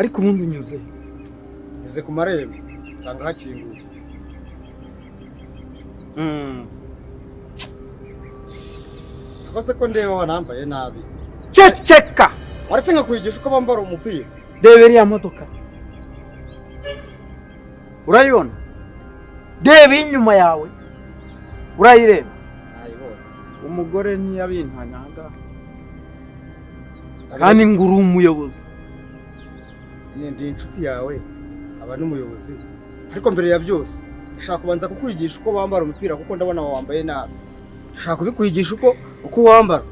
ariko ubundi unyuze ku marembo nsanga hakinguye. Kose ko ndeba wanambaye nabi. Ceceka Waretse nkakwigisha uko bambara umupira. reba iriya modoka urayibona, reba inyuma yawe urayireba. Umugore ntiyabintanaga kandi ngo uri umuyobozi. Ndi inshuti yawe aba n'umuyobozi, ariko mbere ya byose ndashaka kubanza kukwigisha uko bambara umupira kuko ndabona wambaye nabi. Ndashaka kubikwigisha uko wambara.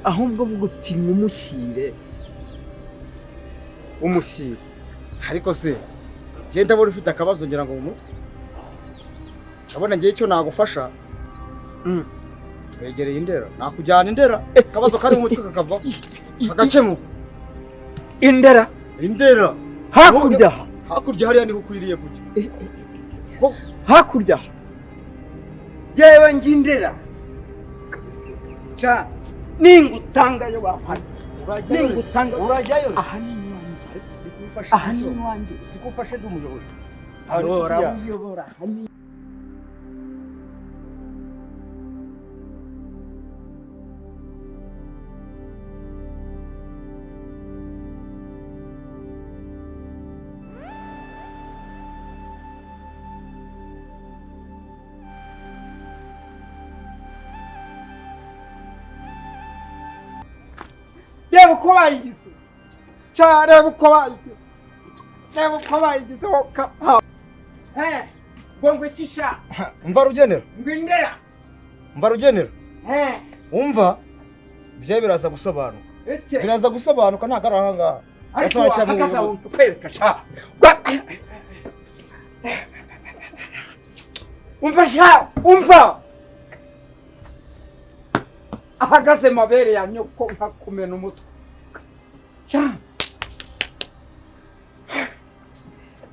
Ahubwo vuga uti umushyire Ariko se genda buri ufite akabazo ngira ngo mu mutwe. Ndabona ngiye icyo nagufasha. Twegereye Indera, nakujyana Indera. Akabazo kari mu mutwe kakava kagakemuka. Indera hakurya hariya niho ukwiriye kujya. Hakurya jewe njindera cha ningutangayo bapana ningutanga urajyayo. Aha ni iwanjye, ariko sikufasha. Aha ni iwanjye, sikufashe ndumuyobozi. Ahora uyobora. Reba uko bayigize, reba uko bayigize woka. Ngo ikisha Umva rugenera, ngwindera umva rugenera. Umva ibyo biraza gusobanuka. Biraza gusobanuka ntago ari aha ngaha. Ariko akaza ukwereka sha. Umva ahagaze mabere ya nyoko nkakumena umutwe.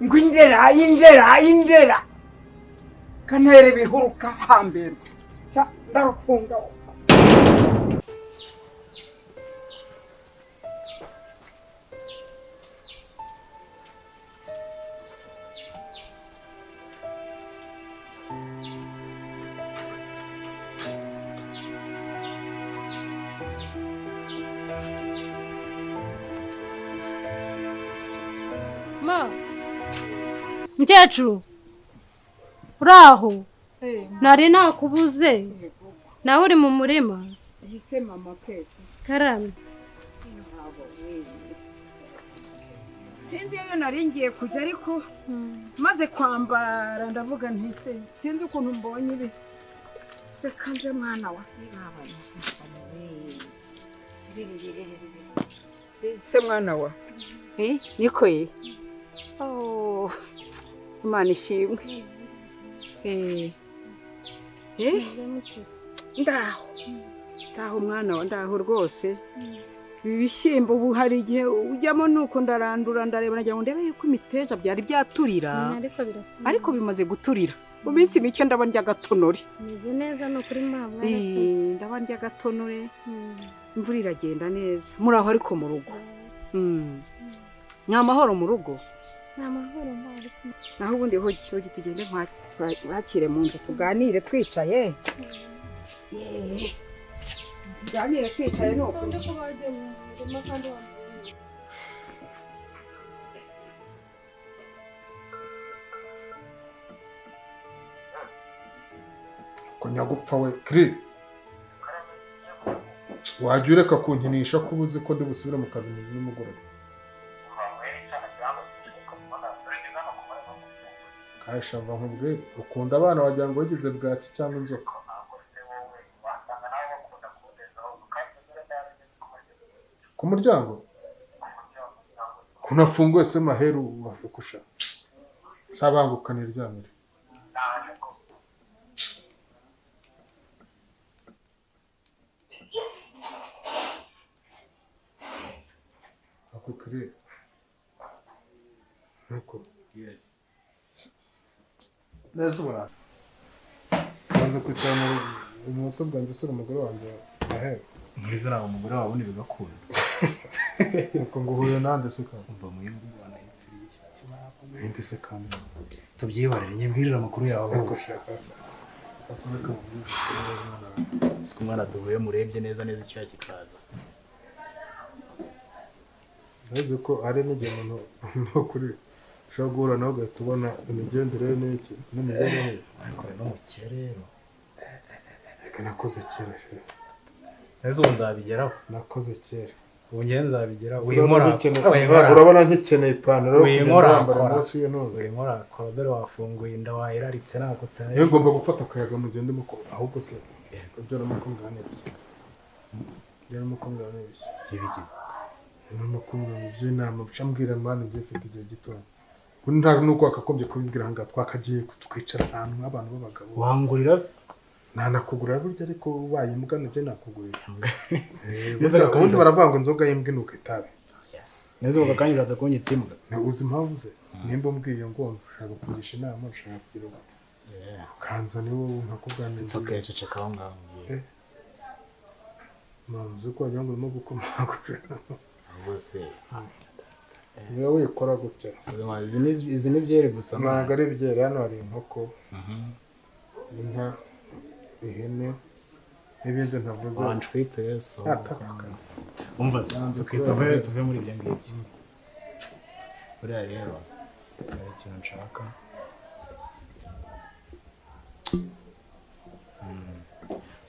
Ngwindera kanere bihuruka hambere. Ndarufunga. Mukecuru uraho? Nari nakubuze nawe uri mu murima. Yise mama Kete Karame. Sinzi iyo nari ngiye kujya ariko maze kwambara ndavuga ntise sinzi ukuntu mbonye ibi. Reka nze mwana wa se mwana wa niko ye. Imana ishimwe. Ndaho mwana wa ndaho rwose. Ibishyimbo ubu hari igihe ujyamo nuko ndarandura ndareba nagira ngo ndebe yuko imiteja byari byaturira, ariko bimaze guturira. Mu minsi mike ndaba ndya gatonore. Meze neza no kuri mama. Ndaba ndya gatonore. Imvura iragenda neza. Muraho ariko mu rugo. Nyamahoro mu rugo. Namahoro mbariko. Naho ubundi ho tugende twakire mu nzu tuganire twicaye. Tuganire twicaye nuko. Konya gupfa we kri. Wajya ureka kunkinisha ko ubuze ko ndibusubira mu kazi mu nimugoroba. Kaisha nkubwe ukunda abana wagira ngo wagize bwaki cyangwa inzoka. Ku muryango kunafunguye se maheru wafukusha. Shabanguka niryamire. Akukire. Nuko. Yes. Neza ubona. Banza kwicara mu bumoso bwanjye usura umugore wanjye ahera. Muri zara umugore wawe ni bigakunda. Nuko nguhuye nande se kandi. umva muye mu Rwanda yipfiriye. Ninde se kandi. Tubyibarire nyibwirira amakuru yawe ahubwo. Siko umwana duhuye murebye neza icyo yakikaza. Nzi ko ari n'igihe umuntu no kuri ushobora guhura nawe ugahita ubona imigendere n'iki n'imibereho. Ariko no mu kirero. Reka nakoze kera. Ezo nzabigeraho. Nakoze kera. Ubu ngiye nzabigeraho. Urabona nkikeneye ipantaro Winkora dore wafunguye inda wayiraritse nako utaye. Iyo ngomba gufata akayaga mugende muko ahubwo se ibyo namuko nganiriye. Yarimo kunganiriye. Kibikize. Narimo kunganiriye by'inama bicambwira mwana ngiye mfite igihe gito. Kuri nta nuko akakombye kubibwira hanga twakagiye kutwicara ahantu nk'abantu b'abagabo. Wangurira se? Ntanakugura burya ariko ubaye imbwa nje nakugurira. Neza kandi baravanga inzoga y'imbwa nuko itabe. Yes. Neza bakanyiraza kunyita imbwa. Uzi impamvu ze? Nimba mbwiye ngo ushaka kugisha inama ushaka kugira gute. Kanza ni wowe nkakuganira. Nsoke ceceka aho ngaho. Manzi ko ajya ngo urimo gukomagura. Bose. Niwe wikora gutya. Izi ni byere gusa. Ntabwo ari byere hano hari inkoko. Inka. Ihene. N'ibindi ntavuze. Wanshwite yeso. Umva sanze kwita tuve muri ibyo ngibyo. Buriya rero hari ikintu nshaka.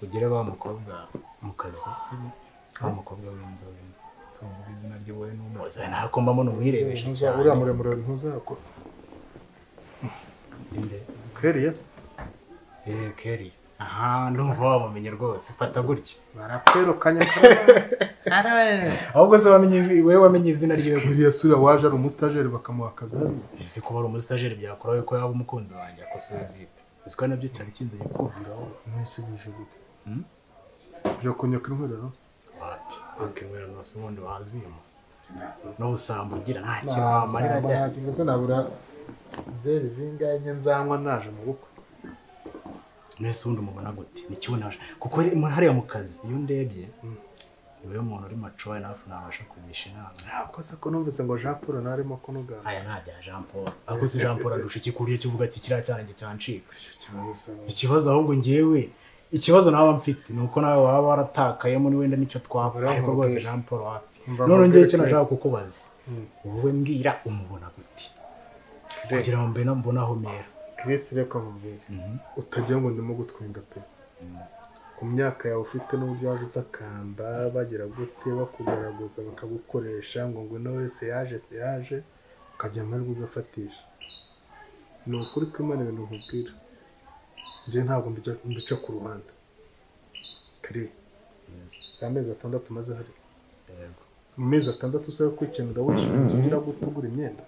Ugire ba mukobwa mu kazi sibyo? Ba mukobwa w'inzobe. So mu izina ry'uwe n'umuze nako mbamo n'umuhirebesha cyane. Uriya muremure ntuzako. Inde. Keri yes. Keri. Aha ndumva wamumenye rwose fata gutya. Barakwirukanye. Ahubwo se wewe wamenye izina ryiwe. Keri yasura waje ari umustajeri bakamuha akazi. Ese ko bari umustajeri byakora ko yaba umukunzi wanjye akose vipi. Ese nabyo cyari kinzanye kubwiraho. Ntusibije gute. Byo kunyaka inkorero. Wapi. Akemera no se wundi wazima. No busambo ugira nta kintu wamarira ajya. Nta kintu se nabura. Byeri zinganye nzanywa naje mu bukwe. Nese wundi umubona gute nikibonaje kuko hariya mu kazi iyo ndebye niwe muntu uri macoye nafu nabasha kugisha inama. Ntabwo se ko numvise ngo Jean Paul narimo kunugana. Aya ntajya Jean Paul. Ahubwo se Jean Paul adusha ikikuriye kivuga ati kira cyanjye cyancika. Ikibazo ahubwo ngewe ikibazo nawe mfite nuko nawe waba waratakaye muri wenda nicyo twakora ariko rwose Jean Paul wapi. None ngiye cyo nashaka kukubaza. Wowe mbwira umubona gute? Kugira ngo mbe mbona aho mera. Chris reka mubwire. Utagira ngo ndimo gutwinda pe. Ku myaka yawe ufite n'uburyo waje utakamba bagira gute bakugaragaza bakagukoresha ngo no wese yaje ukajya muri ugafatisha. Ni ukuri ko Imana ibintu nkubwira. Nje ntabwo mbica ku ruhande. Kare. Samezi 6 maze hari. Yego. Mu mezi 6 usaba kwikenura wishyura inzu ugira gutugura imyenda.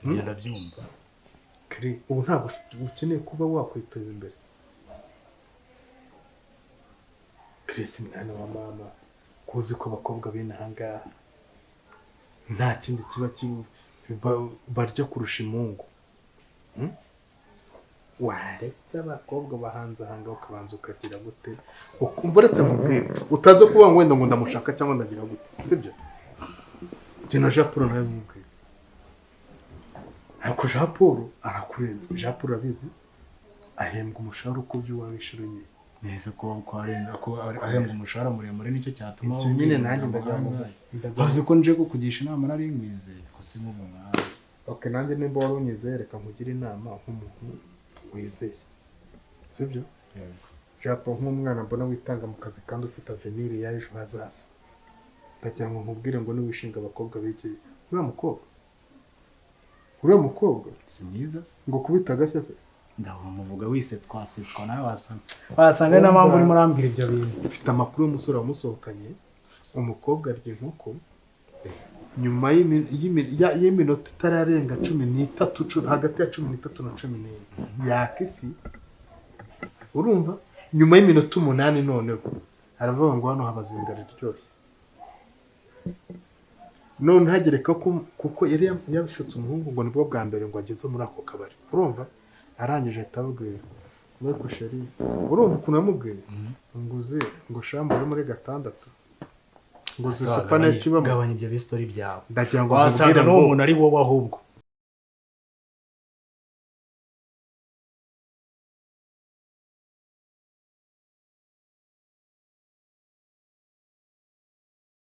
Ngenda byumva. Kare ubu ntabwo ukeneye kuba wakwiteza imbere. Chris mwana wa mama kuzi ko abakobwa b'inahanga nta kindi kiba barya kurusha imungu. Waretse abakobwa bahanze hanga ukabanza ukagira gute ukumburetse mubwire utaze kuba wenda ngo ndamushaka cyangwa ndagira gute sibyo? Jena Jean Paul nawe mubwire ariko Jean Paul arakurenza. Jean Paul abizi ahembwa umushahara uko byo wabishura nyine. Nese ko arenga ko ahembwa umushahara muremure nicyo cyatuma ibyo nyine nanjye bazi ko nje kukugisha inama nari ngwize ko simubona. Okay nanjye nimba wari unyizeye reka nkugire inama nk'umuntu wizeye sibyo? Yego. Jean Paul nk'umwana mbona witanga mu kazi kandi ufite avenir ya ejo hazaza. Ndagira ngo nkubwire ngo niwishinga abakobwa biki uriya mukobwa si mwiza se ngo kubita agashya se ndamuvuga wise twasetswa nawe wasanga n'amambu uri murambwira ibyo bintu. Ufite amakuru y'umusore wamusohokanye umukobwa arya inkoko nyuma y'iminota itararenga 13 hagati ya 13 na 14 yakifi urumva nyuma y'iminota 8 noneho aravuga ngo hano habazingara iryoshye. None hagereka kuko yari yabishutse umuhungu ngo nibwo bwa mbere ngo ageze muri ako kabari urumva arangije atabwira we ko sheri urumva ukuntu yamubwiye ngo uze ngo shambo uri muri 6 ngo uzi supanete ibamo gabanya ibyo bistori byawe ndagira ngo wasanga nkubwire n'uwo ngo muntu ari wowe ahubwo